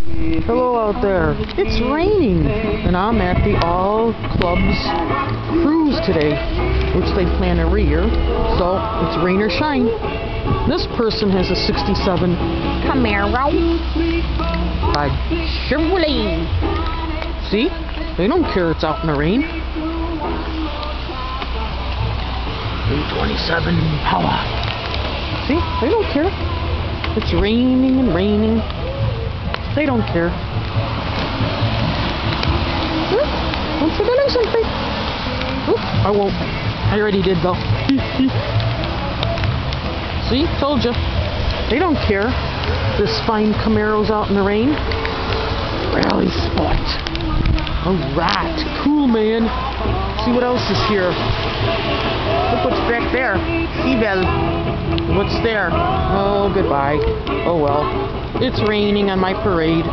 Hello out there. It's raining, and I'm at the All Clubs cruise today, which they plan every year. So it's rain or shine. This person has a '67 Camaro by Chevrolet. See? They don't care it's out in the rain. 327 power. See? They don't care. It's raining and raining. They don't care. Don't forget something. Oop, I won't. I already did though. See? Told you. They don't care. This fine Camaro's out in the rain. Rally sport. Alright. Cool, man. See what else is here. Look what's back there. Seabell. What's there? Oh, goodbye. Oh well. It's raining on my parade.